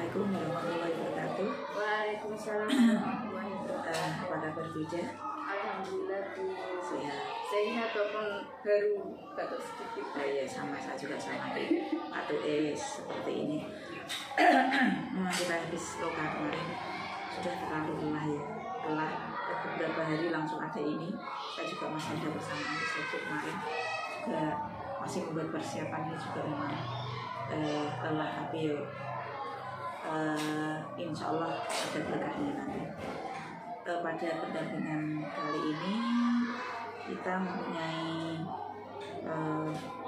Assalamualaikum warahmatullahi wabarakatuh. Waalaikumsalam warahmatullahi wabarakatuh. Apa kabar Bija? Alhamdulillah Sehat. sehat walaupun baru batuk sedikit. Iya, sama saya juga sama batuk seperti ini. Memang kita habis loka kemarin sudah terlalu lelah ya. Lelah beberapa hari langsung ada ini. Saya juga masih ada bersama Antis kemarin juga masih membuat persiapan ini juga memang lelah tapi insya Allah ada berkahnya nanti. Pada pendampingan kali ini kita mempunyai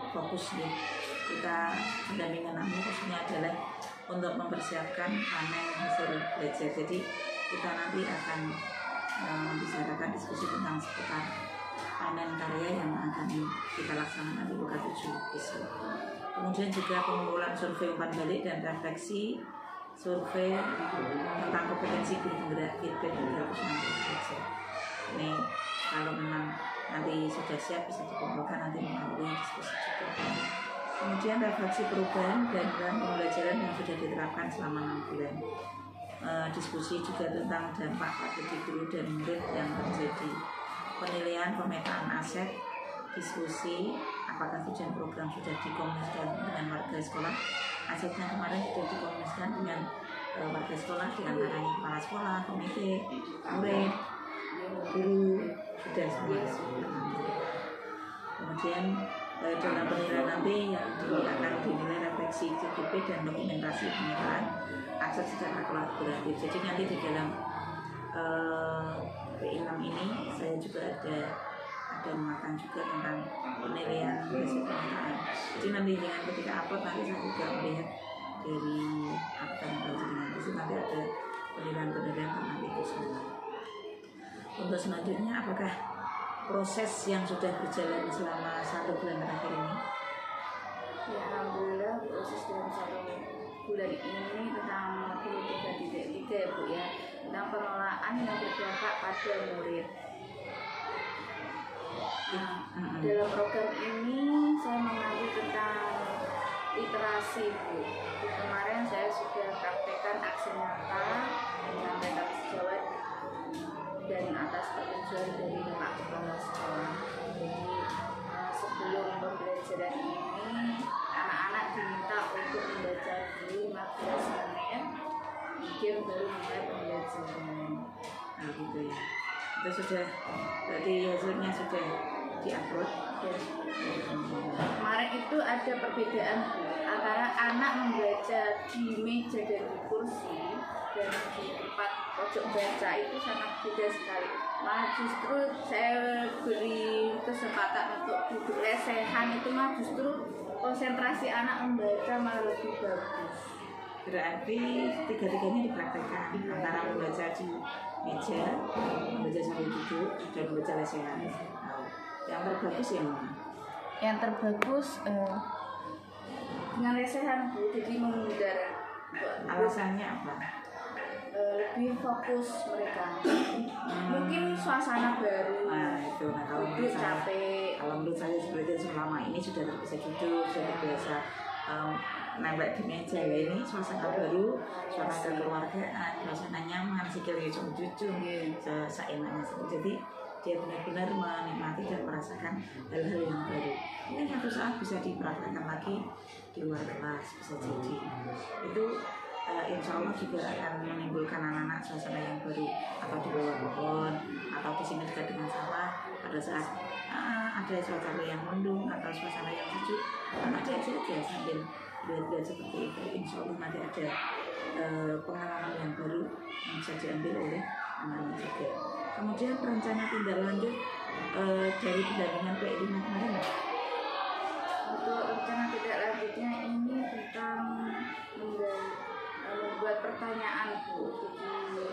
fokus nih, kita pendampingan ini fokusnya adalah untuk mempersiapkan panen hasil belajar. Jadi kita nanti akan membicarakan diskusi tentang seputar panen karya yang akan kita laksanakan di Buka 7 besok. Kemudian juga pengumpulan survei umpan balik dan refleksi survei tentang kompetensi guru penggerak feedback 360 ini kalau memang nanti sudah siap bisa dikumpulkan nanti melalui diskusi juga. Kemudian refleksi perubahan dan pembelajaran yang sudah diterapkan selama 6 bulan. Diskusi juga tentang dampak pada guru dan murid yang terjadi. Penilaian pemetaan aset, diskusi apakah tujuan program sudah dikomunikasikan dengan warga sekolah. Asetnya kemarin sudah dikomunikasikan dengan warga sekolah, diantaranya kepala sekolah, komite, murid, guru, sudah semua. Kemudian dalam penilaian nanti yang akan dinilai refleksi CGP dan dokumentasi penilaian aset secara kolaboratif. Jadi nanti di dalam P6 ini saya juga ada mengatakan juga tentang penilaian hasil pemetaan. Jadi nanti dengan ketika upload nanti saya juga melihat dari apa yang terjadi nanti nanti ada penilaian nanti itu semua. Untuk selanjutnya apakah proses yang sudah berjalan selama 1 bulan terakhir ini? Ya, alhamdulillah proses dalam 1 bulan ini tentang 23.3 ya Bu ya, tentang pengelolaan yang berdampak pada murid. Nah, dalam program ini saya mengambil tentang literasi Bu. Kemarin saya sudah praktekkan aksi nyata tentang metode sejawat dan atas persetujuan dari Bapak Kepala Sekolah. Jadi sebelum pembelajaran ini anak-anak diminta untuk membaca dulu 15 menit, kemudian baru mulai pembelajaran. Nah gitu ya. Itu sudah berarti hasilnya sudah diupload. Ya. Kemarin itu ada perbedaan antara anak membaca di meja dan di kursi dan di tempat pojok baca itu sangat beda sekali. Malah justru saya beri kesempatan untuk duduk lesehan itu malah justru konsentrasi anak membaca malah lebih bagus. Berarti tiga-tiganya dipraktekkan antara membaca di meja, membaca sambil duduk, dan membaca lesehan. Yang terbagus yang mana? Yang terbagus dengan lesehan Bu, jadi mengudara. Alasannya apa? Lebih fokus mereka. Mungkin suasana baru. Nah itu, nah kalau menurut saya, capek. Kalau menurut saya sebenarnya selama ini sudah terbiasa duduk, sudah terbiasa nempel di meja ya, ini suasana baru, suasana kekeluargaan, suasana nyaman, sikil cucu, seenaknya sendiri. Jadi dia benar-benar menikmati dan merasakan hal-hal yang baru. Mungkin suatu saat bisa dipraktekkan lagi di luar kelas, bisa jadi itu insya Allah juga akan menimbulkan anak-anak suasana yang baru, atau di bawah pohon, atau di sini dekat dengan sawah. Pada saat ada suasana yang mendung atau suasana yang sejuk, anak saja sambil lihat-lihat seperti itu. Insya Allah nanti ada pengalaman yang baru yang bisa diambil oleh anak-anak juga. Kemudian rencana tindak lanjut dari pendampingan P5 kemarin. Untuk rencana tindak lanjutnya ini tentang membuat pertanyaan Bu. Jadi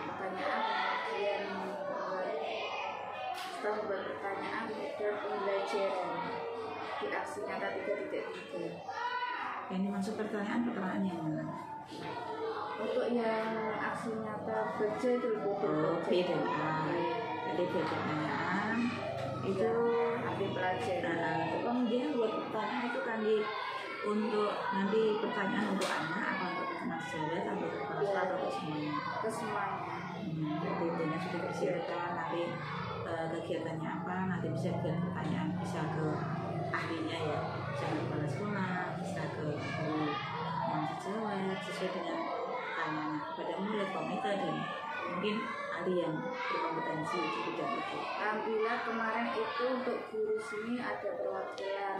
pertanyaan kemudian setelah membuat pertanyaan kemudian pembelajaran di aksi nyata 3.3. Yang dimaksud pertanyaan yang mana? Untuk yang aksi nyata baca itu B dan A. Jadi pertanyaan itu ambil pelajaran. Kemudian buat pertanyaan itu kan untuk nanti pertanyaan untuk anak apa untuk anak sejarah atau ke semuanya? ke semuanya. Jadi intinya sudah disiapkan nanti kegiatannya apa, nanti bisa buat pertanyaan, bisa ke ahlinya ya, bisa ke kepala sekolah, bisa ke guru yang sejawat sesuai dengan pertanyaannya kepada murid, komite, dan mungkin ahli yang berkompetensi di bidang itu. Alhamdulillah kemarin itu untuk guru sini ada perwakilan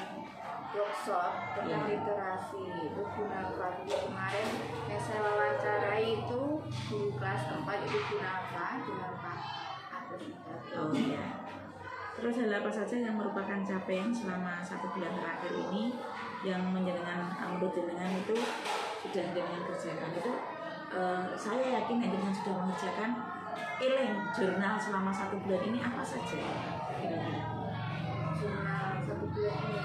workshop tentang literasi itu Gunafa. Kemarin yang saya wawancarai itu guru kelas 4 itu Gunafa dengan Pak Agus. Oh ya. Terus hal apa saja yang merupakan capaian selama 1 bulan terakhir ini yang menjenengan menurut jenengan itu sudah jenengan kerjakan itu? Saya yakin jenengan sudah mengerjakan jurnal selama 1 bulan ini apa saja? Kira-kira. Jurnal 1 bulan ini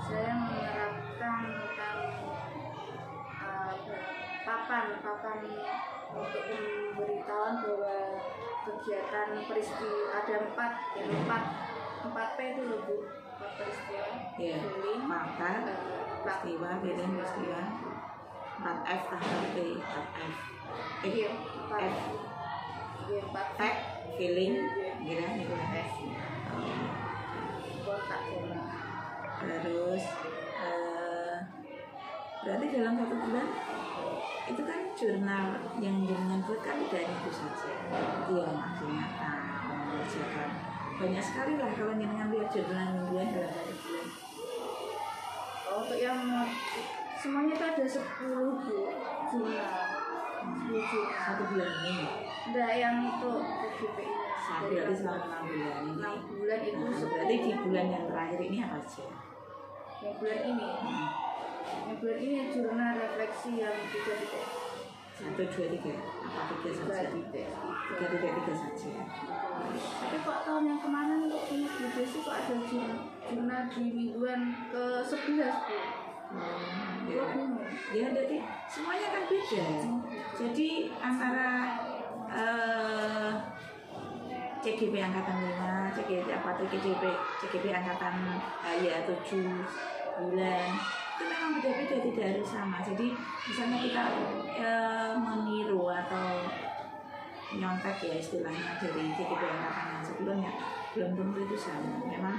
saya menerapkan tentang papan untuk memberitahuan bahwa kegiatan peristiwa ada 4 P itu loh Bu, 4 peristiwa, feeling, maka peristiwa, feeling, peristiwa, 4F tambah P, 4F, fact, feeling, kira itu F. Terus berarti dalam 1 bulan itu kan jurnal yang jenengan buat kan tidak itu saja, itu yang aksi nyata mengerjakan banyak sekali lah kalau jenengan lihat jurnal mingguan dalam 1 bulan. Untuk yang semuanya itu ada 10 Bu jurnal. 1 bulan ini. Enggak, yang untuk KGPI berarti selama 6 bulan ini. 6 bulan itu berarti di bulan yang terakhir ini apa saja? Yang bulan ini. Yang bulan ini jurnal refleksi yang 3 titik. 1, 2, 3. Apa 3 saja? 3 saja. Tapi kok tahun yang kemarin untuk punya sih kok ada jurnal di mingguan ke-11 Bu. Ya, jadi semuanya kan beda. Jadi antara CGP angkatan 5, CGP angkatan 7 bulan itu memang beda-beda, tidak harus sama. Jadi misalnya kita meniru atau nyontek ya istilahnya dari CGP angkatan yang sebelumnya belum tentu itu sama. Memang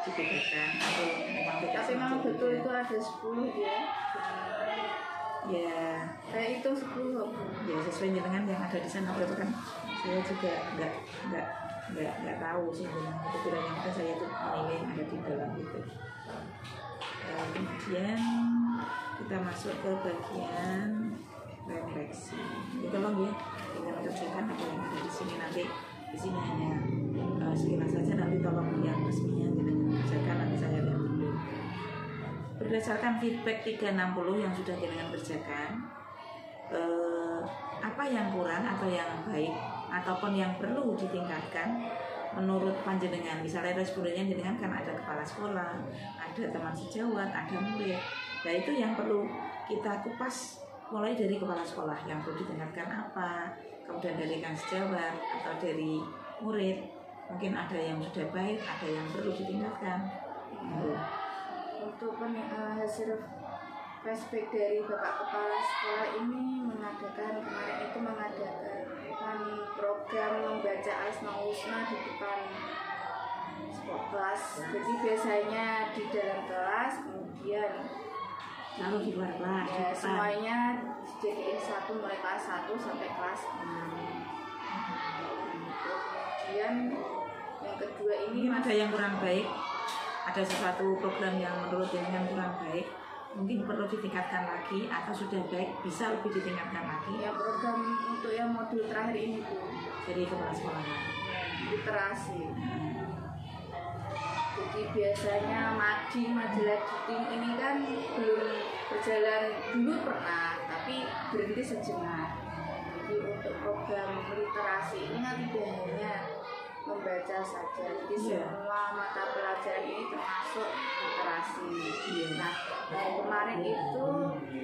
dibedakan atau memang tidak. Tapi memang betul itu ada 10 ya. Ya, saya hitung 10 ya sesuai dengan yang ada di sana. Itu kan saya juga nggak tahu sih dengan kebetulan yang saya itu menilai yang ada di dalam itu. Kemudian kita masuk ke bagian refleksi. Kita tolong ya kita mengerjakan apa yang ada di sini. Nanti di sini hanya sekilas saja, nanti tolong yang resminya kita kerjakan, nanti saya lihat dulu. Berdasarkan feedback 360 yang sudah jenengan kerjakan, apa yang kurang atau yang baik ataupun yang perlu ditingkatkan menurut panjenengan? Misalnya respondennya jenengan kan ada kepala sekolah, ada teman sejawat, ada murid. Nah itu yang perlu kita kupas mulai dari kepala sekolah yang perlu ditingkatkan apa, kemudian dari kan sejawat atau dari murid. Mungkin ada yang sudah baik, ada yang perlu ditingkatkan. Untuk hasil flashback dari Bapak Kepala Sekolah ini mengadakan program membaca Asmaul Husna di depan kelas. Jadi biasanya di dalam kelas, kemudian lalu di luar kelas. Semuanya dijadiin satu mulai kelas 1 sampai kelas 6. Kemudian yang kedua ini ada yang kurang baik, ada sesuatu program yang menurut jenengan kurang baik, mungkin perlu ditingkatkan lagi atau sudah baik bisa lebih ditingkatkan lagi. Ya program untuk yang modul terakhir ini Bu, jadi kepala sekolah literasi. Jadi biasanya majalah Diting ini kan belum berjalan, dulu pernah tapi berhenti sejenak. Jadi untuk program literasi ini kan tidak hanya membaca saja, jadi semua mata pelajaran ini termasuk literasi. Nah, kemarin itu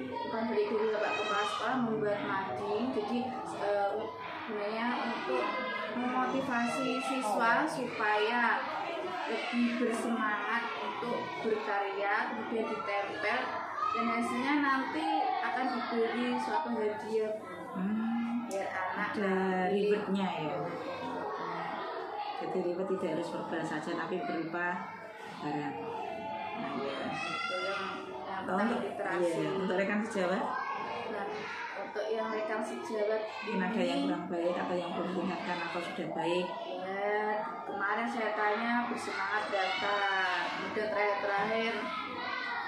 bukan dari Bapak Kepala Sekolah membuat mading, jadi sebenarnya untuk memotivasi siswa supaya lebih bersemangat untuk berkarya, kemudian ditempel dan hasilnya nanti akan diberi suatu hadiah. anak ada ribetnya ya. Jadi ribet tidak harus verbal saja tapi berupa barang. Nah, ya. itu yang Oh, tentang untuk, literasi. iya, untuk rekan sejawat Nah, untuk yang rekan sejawat mungkin ada yang kurang baik atau yang belum diingatkan atau sudah baik. ya, kemarin saya tanya bersemangat daftar, udah terakhir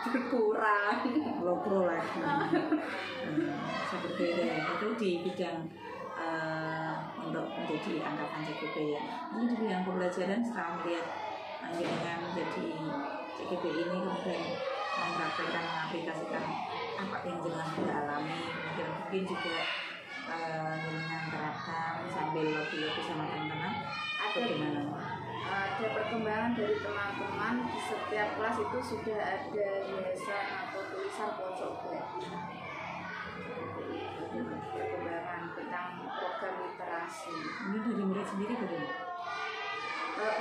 berkurang. Pro lagi. Seperti itu di bidang untuk menjadi angkatan CGP ya. Ini di bidang pembelajaran setelah melihat dengan menjadi CGP ini kemudian mempraktekkan mengaplikasikan apa yang jenengan sudah alami, kemudian mungkin juga jenengan terapkan sambil lobby-lobby sama teman-teman. Bagaimana? Ada perkembangan dari teman-teman di setiap kelas itu sudah ada hiasan atau tulisan pojok bed. Perkembangan tentang program literasi. Ini dari murid sendiri bagaimana?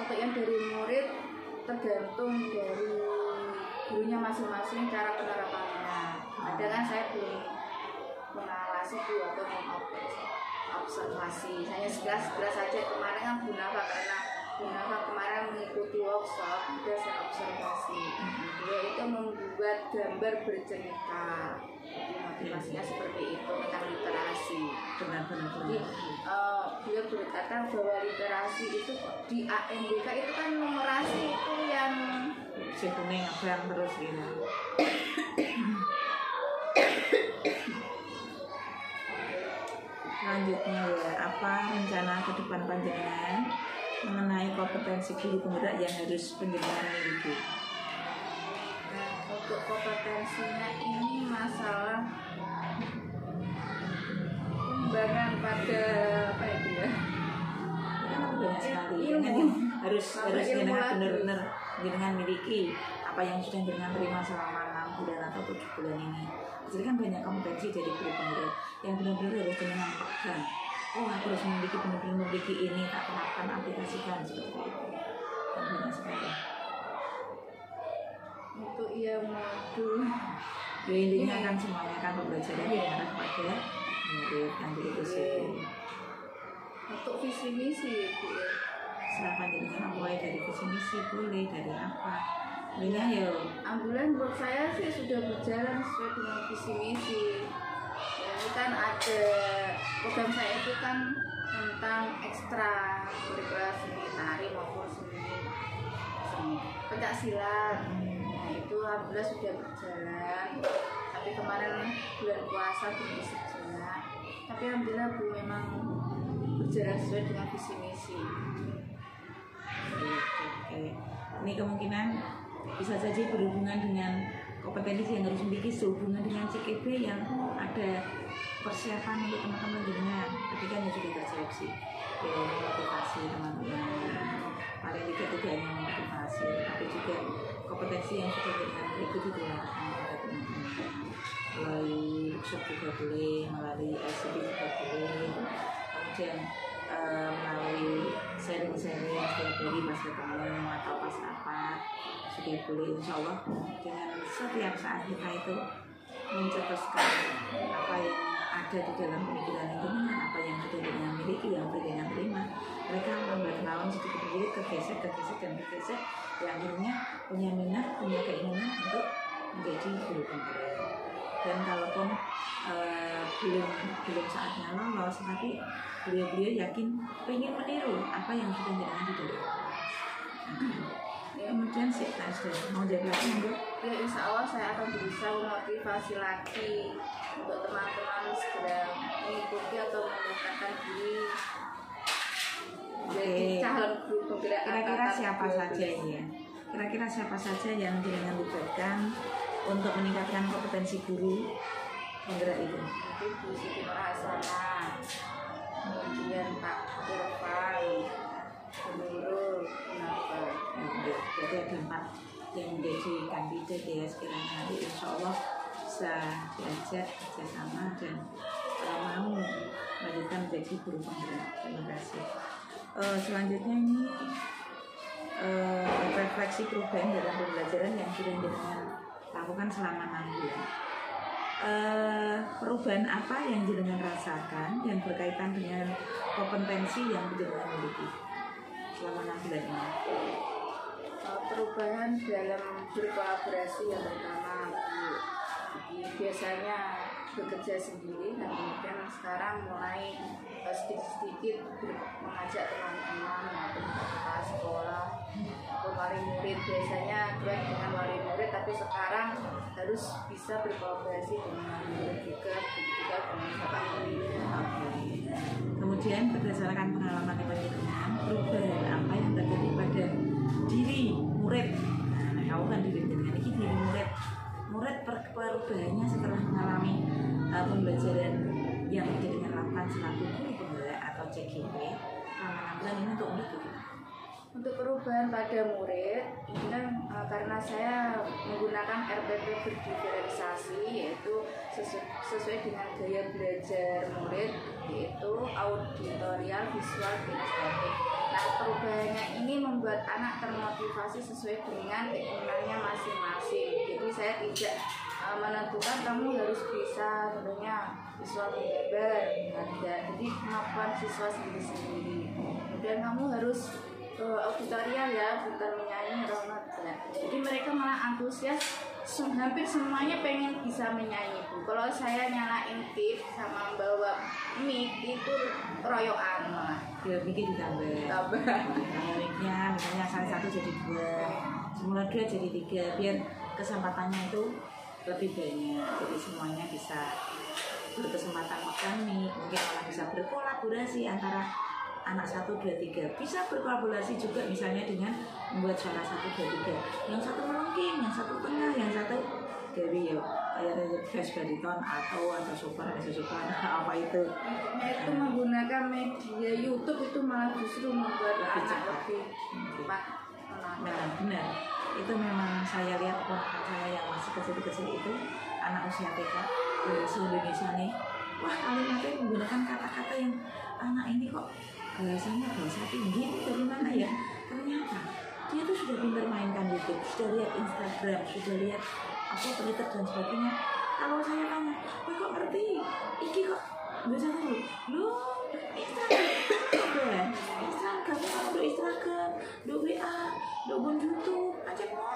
Untuk yang dari murid tergantung dari gurunya masing-masing cara penerapannya. Ada kan saya belum mengawasi Bu atau observasi. Hanya sekelas saja kemarin kan Bu Nafa, karena Bu Nafa kemarin mengikuti workshop, sudah saya observasi. Dia itu membuat gambar bercerita. Jadi motivasinya seperti itu tentang literasi. Benar-benar. Jadi beliau berkata bahwa literasi itu di AMBK itu kan numerasi itu yang si kuning abang terus gitu. Selanjutnya ya, apa rencana ke depan panjenengan mengenai kompetensi guru penggerak yang harus panjenengan miliki? Nah, untuk kompetensinya ini masalah pengembangan pada apa itu ya? Karena banyak sekali Ilmu. dengan yang harus Sampai ilmu jenengan lagi. benar-benar jenengan miliki apa yang sudah jenengan terima selama 6 bulan atau 7 bulan ini. Jadi kan banyak kompetensi dari guru penggerak yang benar-benar harus jenengan pegang. Oh, aku harus benar-benar memiliki ini, tak terapkan, aplikasikan seperti itu. Dan banyak sekali. Untuk yang modul Ya intinya kan semuanya kan pembelajaran yang arah pada murid nanti itu sih. untuk visi misi Bu ya. Silahkan jenengan mulai dari visi misi boleh dari apa. Intinya ya Ambulan menurut saya sih sudah berjalan sesuai dengan visi misi. Ya, ini kan ada program saya itu kan tentang ekstra kurikuler seni tari maupun seni pencak silat. Nah itu alhamdulillah sudah berjalan. Tapi kemarin bulan puasa belum bisa jalan. Tapi alhamdulillah Bu memang berjalan sesuai dengan visi misi. oke. Ini kemungkinan bisa saja berhubungan dengan kompetensi yang harus dimiliki sehubungan dengan CKB yang ada persiapan untuk teman-teman jenengan ketika yang sudah terseleksi ya, motivasi teman-teman paling tidak hanya motivasi tapi juga kompetensi yang sudah jenengan ikuti dilakukan kepada teman-teman melalui workshop juga boleh, melalui ICP juga boleh, kemudian melalui sharing-sharing setiap hari pas ketemu atau pas apa sudah boleh. Insya Allah dengan setiap saat kita itu mencetuskan apa yang ada di dalam pemikiran itu dengan apa yang sudah dengan miliki yang sudah dengan terima, mereka membuat lawan sedikit-sedikit kegesek yang akhirnya punya minat, punya keinginan untuk menjadi guru penggerak. Dan kalaupun belum saatnya lolos, tapi beliau yakin pengen meniru apa yang sudah dilakukan di dalam. Kemudian sih sudah mau jawab lagi Bu? Ya insya Allah saya akan berusaha memotivasi lagi untuk teman-teman segera mengikuti atau mendaftarkan diri jadi calon guru penggerak. Kira-kira siapa saja ya? Kira-kira siapa saja yang dengan libatkan untuk meningkatkan kompetensi guru penggerak itu? Itu Bu Siti Nurhasana, kemudian Pak Irfan, Nurul, Nafa. Jadi ada 4 yang menjadi kandidat ya, sekiranya nanti insya Allah bisa diajak kerjasama dan mau melanjutkan menjadi guru penggerak. Terima kasih. Selanjutnya ini refleksi perubahan dalam pembelajaran yang sudah dengan lakukan selama 6 bulan. perubahan apa yang jenengan rasakan yang berkaitan dengan kompetensi yang jenengan miliki selama 6 bulan ini? Perubahan dalam berkolaborasi yang pertama, biasanya bekerja sendiri dan kemudian sekarang mulai sedikit-sedikit mengajak teman-teman maupun kepala sekolah atau wali murid. Biasanya duet dengan wali murid, tapi sekarang harus bisa berkolaborasi dengan wali murid juga dengan bapak guru. Kemudian berdasarkan pengalaman panjenengan, perubahan apa yang terjadi pada diri murid? Nah, kamu kan diri jenengan ini diri murid perubahannya setelah mengalami pembelajaran yang jenengan lakukan selaku guru penggerak atau CGP selama 6 bulan ini untuk murid itu. Untuk perubahan pada murid, ini kan karena saya menggunakan RPP berdiferensiasi, yaitu sesuai dengan gaya belajar murid, yaitu auditorial, visual, kinestetik. Nah, perubahannya ini membuat anak termotivasi sesuai dengan keinginannya masing-masing. Jadi saya tidak menentukan kamu harus bisa tentunya visual menggambar, tidak. Jadi kemampuan siswa sendiri-sendiri. Kemudian kamu harus auditorial ya, putar menyanyi ronat. Jadi mereka malah antusias, hampir semuanya pengen bisa menyanyi Bu. Kalau saya nyalain tip sama bawa mic itu royokan malah. Ya bikin ditambah. Mic-nya misalnya salah satu jadi 2, semula 2 jadi 3, biar kesempatannya itu lebih banyak. Jadi semuanya bisa berkesempatan makan mic, mungkin malah bisa berkolaborasi antara anak 1, 2, 3 bisa berkolaborasi juga misalnya dengan membuat suara 1, 2, 3 yang satu melengking, yang satu tengah, yang satu dari kayak flash bariton atau ada super apa itu. Nah, itu menggunakan media YouTube itu malah justru membuat anak lebih cepat. Benar itu memang saya lihat ponakan saya yang masih kecil-kecil itu anak usia TK seluruh Indonesia nih, wah kalimatnya menggunakan kata-kata yang anak ini kok bahasanya bahasa tinggi itu dari mana ya? Ternyata dia tuh sudah pintar mainkan YouTube, sudah lihat Instagram, sudah lihat apa Twitter dan sebagainya. Kalau saya tanya, kok ngerti? Iki kok bisa dulu? Loh, Instagram, kamu Instagram, do WA, do YouTube, aja mau.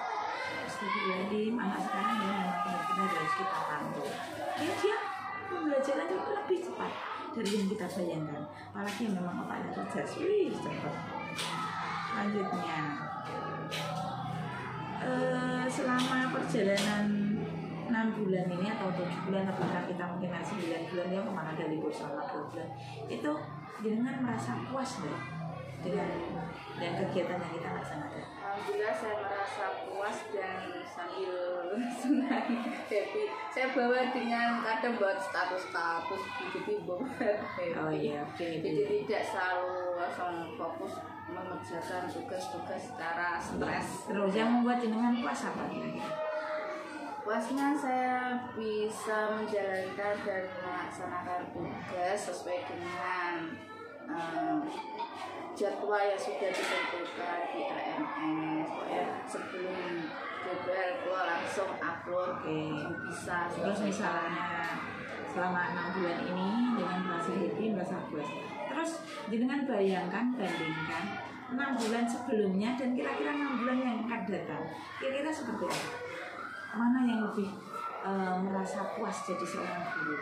Jadi anak sekarang ya memang benar-benar harus kita bantu. Dia pembelajarannya lebih cepat dari yang kita bayangkan, apalagi yang memang otaknya cerdas, cepat. Lanjutnya, selama perjalanan 6 bulan ini atau 7 bulan, apakah kita mungkin 9 bulan ya kemana ada libur selama 2 bulan, itu jenengan merasa puas nggak dengan kegiatan yang kita laksanakan? Alhamdulillah saya merasa puas dan sambil senang, happy. Saya bawa dengan kadang buat status jadi bawa. Oh iya, okay. Jadi tidak selalu langsung fokus mengerjakan tugas-tugas secara stres. Terus yang membuat jenengan puas apa kira-kira? Puasnya saya bisa menjalankan dan melaksanakan tugas sesuai dengan jadwal yang sudah ditentukan di AMS. Pokoknya sebelum jadwal keluar langsung upload, langsung bisa. Terus misalnya selama 6 bulan ini dengan merasa happy, merasa puas. Terus jenengan bandingkan 6 bulan sebelumnya dan kira-kira 6 bulan yang akan datang. Kira-kira seperti apa? Mana yang lebih merasa puas jadi seorang guru?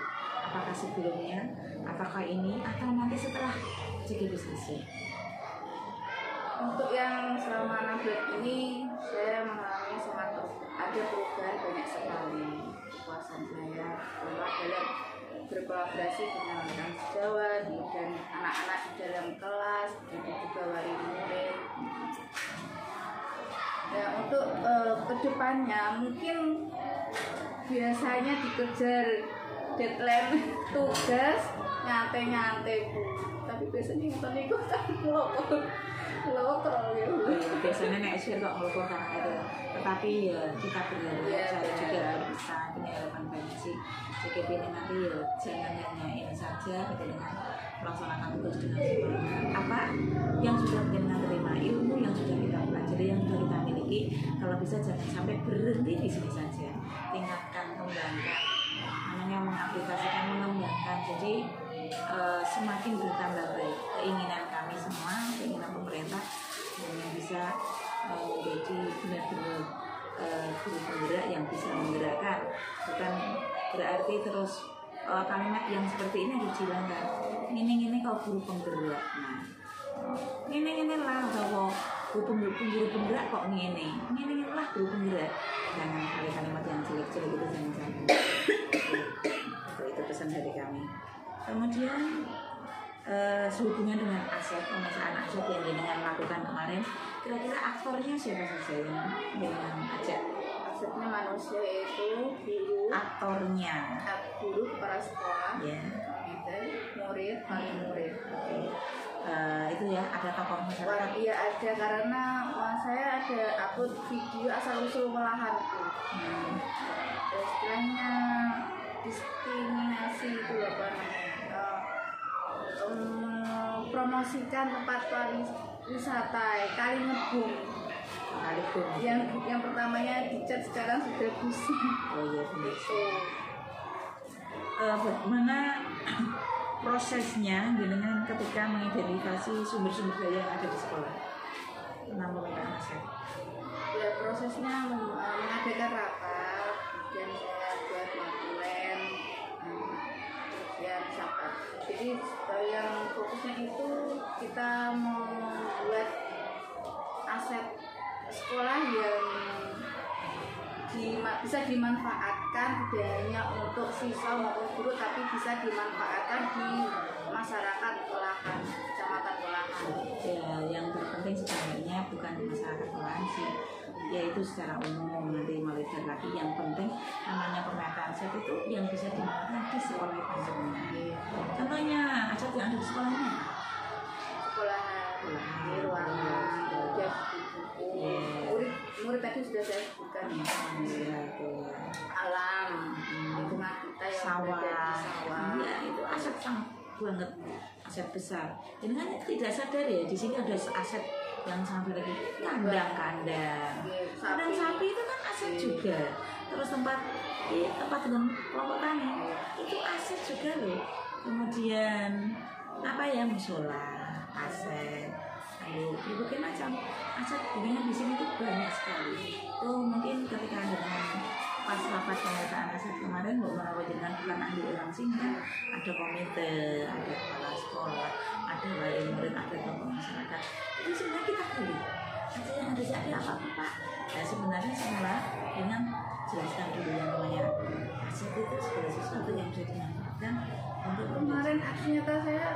Apakah sebelumnya, apakah ini, atau nanti setelah CGP selesai? Untuk yang selama 6 bulan ini saya mengalami ada perubahan banyak sekali. Kepuasan saya dalam berkolaborasi dengan rekan sejawat dan anak-anak di dalam kelas, juga wali murid. Ya, untuk kedepannya mungkin biasanya dikejar deadline tugas nyantai Bu, tapi biasanya nonton itu kan loker gitu. Biasanya nek share kok ngelopor karena itu, tetapi ya kita berharap saya juga bisa punya harapan banyak sih. CGP ini nanti ya jangan hanya ini saja dengan melaksanakan tugas dengan semangat. Apa yang sudah kita terima, ilmu yang sudah kita pelajari, yang sudah kita miliki, kalau bisa jangan sampai berhenti di sini saja. Tingkatkan, kembangkan, mengaplikasikan, mengembangkan. Jadi semakin bertambah baik. Keinginan kami semua, keinginan pemerintah yang bisa menjadi benar-benar guru penggerak yang bisa menggerakkan, bukan berarti terus kalimat yang seperti ini dihilangkan. Ini kau guru penggerak. Nah, ini lah kalau guru penggerak kok ini lah guru penggerak. Jangan kalimat yang jelek-jelek itu jangan sampai. Itu pesan dari kami. Kemudian sehubungan dengan aset, pemecahan aset yang dengan lakukan kemarin, kira-kira aktornya siapa saja yang ajak? Asetnya manusia itu guru, aktornya guru kepala sekolah, ya, murid, wali murid. Itu ya, ada tokoh masyarakat. Iya ada, karena saya ada upload video asal usul olahanku. Istilahnya diskriminasi itu apa namanya? Promosikan tempat wisata Kali Ngebung. Yang pertamanya dicat, sekarang sudah busuk. Oh iya benar. Bagaimana prosesnya dengan ketika mengidentifikasi sumber-sumber daya yang ada di sekolah tentang pemetaan aset? Ya prosesnya mengadakan rapat, kemudian saya buat notulen, kemudian sahabat. Jadi yang fokusnya itu kita membuat aset sekolah yang bisa dimanfaatkan tidak hanya untuk siswa maupun guru, tapi bisa dimanfaatkan di masyarakat olahan, kecamatan olahan. Ya, yang terpenting sebenarnya bukan di masyarakat olahan sih, yaitu secara umum. Nanti melebar lagi, yang penting namanya pemetaan aset itu yang bisa dimanfaatkan di sekolah panjenengan. Contohnya aset yang ada di sekolahnya, sekolahan, di ruangan, murid tadi sudah saya sebutkan. Alam, lingkungan kita yang sawah, sawah. Ya, itu aset sangat banget, aset besar. Jadi kan tidak sadar ya, di sini ada aset yang sampai lagi kandang sapi itu kan aset juga. Terus tempat dengan kelompok tani itu aset juga loh. Kemudian apa ya, musola, aset. Lalu berbagai macam aset dengan di sini tuh banyak sekali. Tuh mungkin ketika dengan pas rapat pemetaan aset kemarin, Mbak Merawat dengan bukan ahli langsing kan, ada komite, ada kepala sekolah, ada wali murid, ada tokoh masyarakat. Itu sebenarnya kita beli. Aja yang harus ada apa-apa Pak. Nah sebenarnya setelah dengan jelaskan dulu yang namanya aset itu segala sesuatu yang bisa dimanfaatkan. Untuk kemarin aksi nyata saya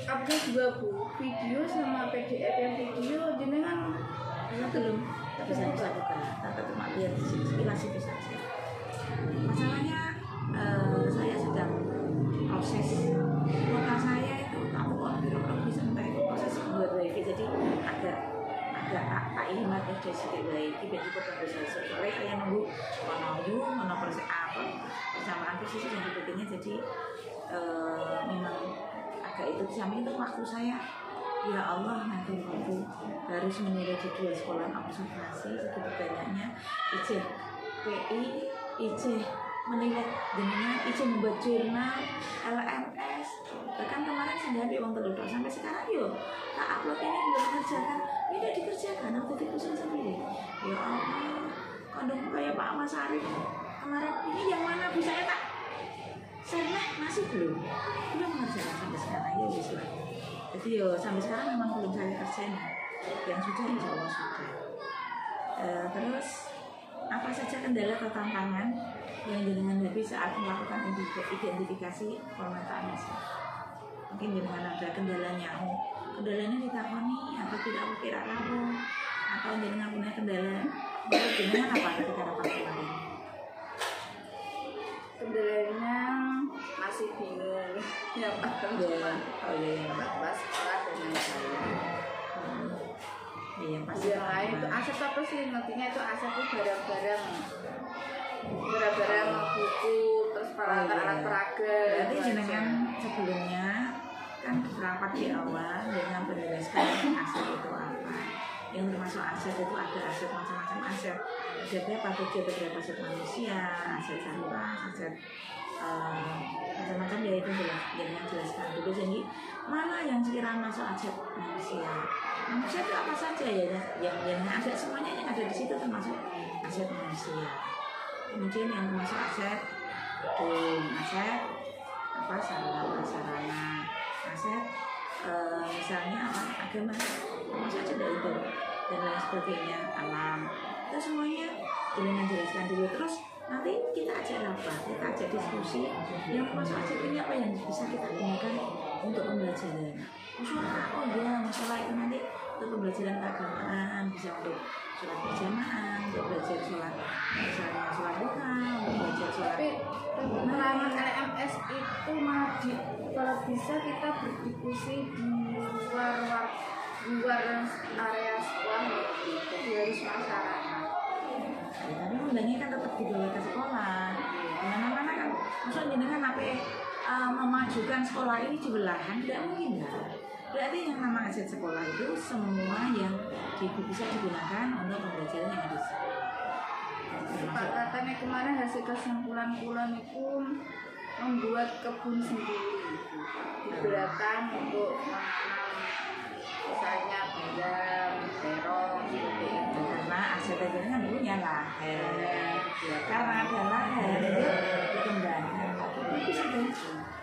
upload 2 video sama PDF yang video jenengan belum bisa buka, tapi cuma lihat sekilas itu saja. Masalahnya saya sedang proses kota saya itu, kamu kok birokrasi bisa entah itu proses buat baik, jadi agak tak imat aja sedikit baik, tiba-tiba kan bisa soalnya saya nunggu mana proses apa persamaan posisi dan sebagainya, jadi memang agak itu disamping itu waktu saya, ya Allah nanti waktu harus menilai jadwal sekolah observasi segitu banyaknya, izin PI, izin menilai jenengan, izin membuat jurnal, LMS, bahkan kemarin sendiri uang terlalu sampai sekarang yuk tak upload ini belum dikerjakan, tidak dikerjakan, aku dipusing sendiri. Ya Allah, kandung kayak Pak Mas Arif kemarin ini yang mana bisa ya tak? Saya masih belum mengerjakan sampai sekarang ya wis lah. Jadi yo sampai sekarang memang belum saya kerjain. Yang sudah insya Allah sudah. Terus apa saja kendala atau tantangan yang jenengan hadapi saat melakukan identifikasi pemetaan aset? Mungkin jenengan ada kendalanya, kendalanya ditakoni atau tidak kira rapuh, atau jenengan punya kendala. Menurut jenengan apa ketika rapat kemarin? Kendalanya masih bingung ya Pak, pas sekolah dengan saya. Iya pasti. Yang lain itu aset apa sih? Nantinya itu aset itu barang-barang buku, terus alat peraga. Berarti jenengan sebelumnya kan rapat di awal dengan menjelaskan aset itu apa. yang termasuk aset itu ada aset macam-macam aset. Asetnya beberapa aset manusia, aset sarana, aset macam-macam ya itu jelaskan dulu. Jadi mana yang sekiranya masuk aset manusia? Manusia itu apa saja ya? Yang ada semuanya yang ada di situ termasuk aset manusia. Kemudian yang termasuk aset aset apa sarana, aset misalnya agama, termasuk aja itu dan lain sebagainya, alam. Itu semuanya dengan jelaskan dulu. Terus nanti kita ajak rapat, kita ajak diskusi yang masuk aja ini apa yang bisa kita gunakan untuk pembelajaran. Masalah itu nanti untuk pembelajaran keagamaan, bisa untuk sholat berjamaah, untuk belajar sholat misalnya sholat duha, untuk belajar sholat. Tapi pengalaman LMS itu kalau bisa kita berdiskusi di luar area sekolah, jadi harus masyarakat. Ya, tapi undangnya kan tetap dibawa ke sekolah. Mana-mana kan, maksudnya dengan apa memajukan sekolah ini di belahan tidak mungkin lah. Berarti yang nama aset sekolah itu semua yang bisa digunakan untuk pembelajaran yang ada di sekolah. Katanya kemarin hasil kesimpulan pulang itu membuat kebun sendiri, digunakan untuk menanam misalnya bayam, terong, seperti itu. Karena aset itu kan punya lahan, ya, karena ada lahan itu dikembangkan.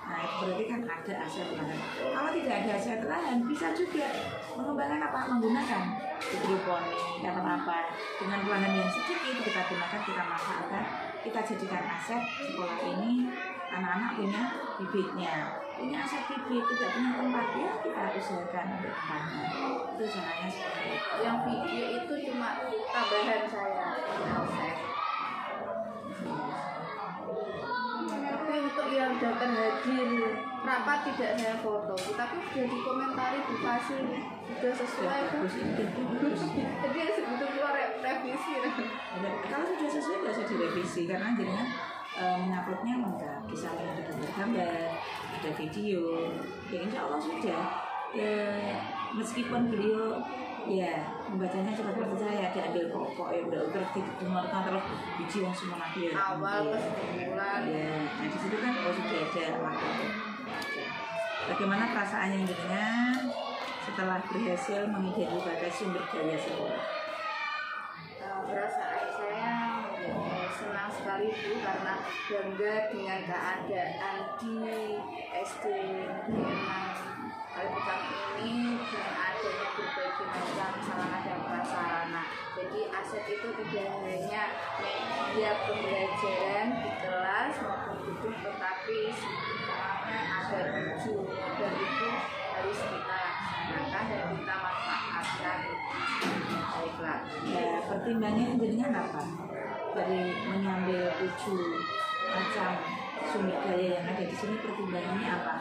Nah, itu berarti kan ada aset lahan. Kalau tidak ada aset lahan, bisa juga mengembangkan apa? Menggunakan hidroponik atau apa. Dengan lahan yang sedikit kita gunakan, kita manfaatkan, kita jadikan aset sekolah ini. Anak-anak punya bibitnya, punya aset bibit, tidak punya tempat ya kita usahakan untuk tempatnya. Itu caranya seperti itu. Yang video itu cuma tambahan saya aset. Tapi untuk yang datang hadir rapat tidak saya foto, tapi sudah dikomentari di Fasil sudah sesuai kan? Jadi sebetulnya keluar revisi. Kalau sudah sesuai tidak usah direvisi karena jadinya menguploadnya lengkap, di samping ada gambar, ada video, ya insya Allah sudah. Ya, meskipun beliau ya membacanya cepat seperti saya, diambil pokok ya udah terus didengarkan terus biji yang semua nanti ya awal kesimpulan ya. Nah di situ kan sudah ada waktu. Bagaimana perasaan yang dengan setelah berhasil mengidentifikasi sumber daya sekolah? Perasaan saya senang sekali Bu karena bangga dengan keadaan di SD Kali Pucang ini dengan adanya berbagai macam sarana dan prasarana. Jadi aset itu tidak hanya media pembelajaran di kelas maupun gedung, tetapi semuanya ada 7 dan itu harus kita laksanakan dan kita manfaatkan. Baiklah. Ya, pertimbangannya jadinya apa? Dari mengambil 7 macam sumber daya yang ada di sini, pertimbangannya apa?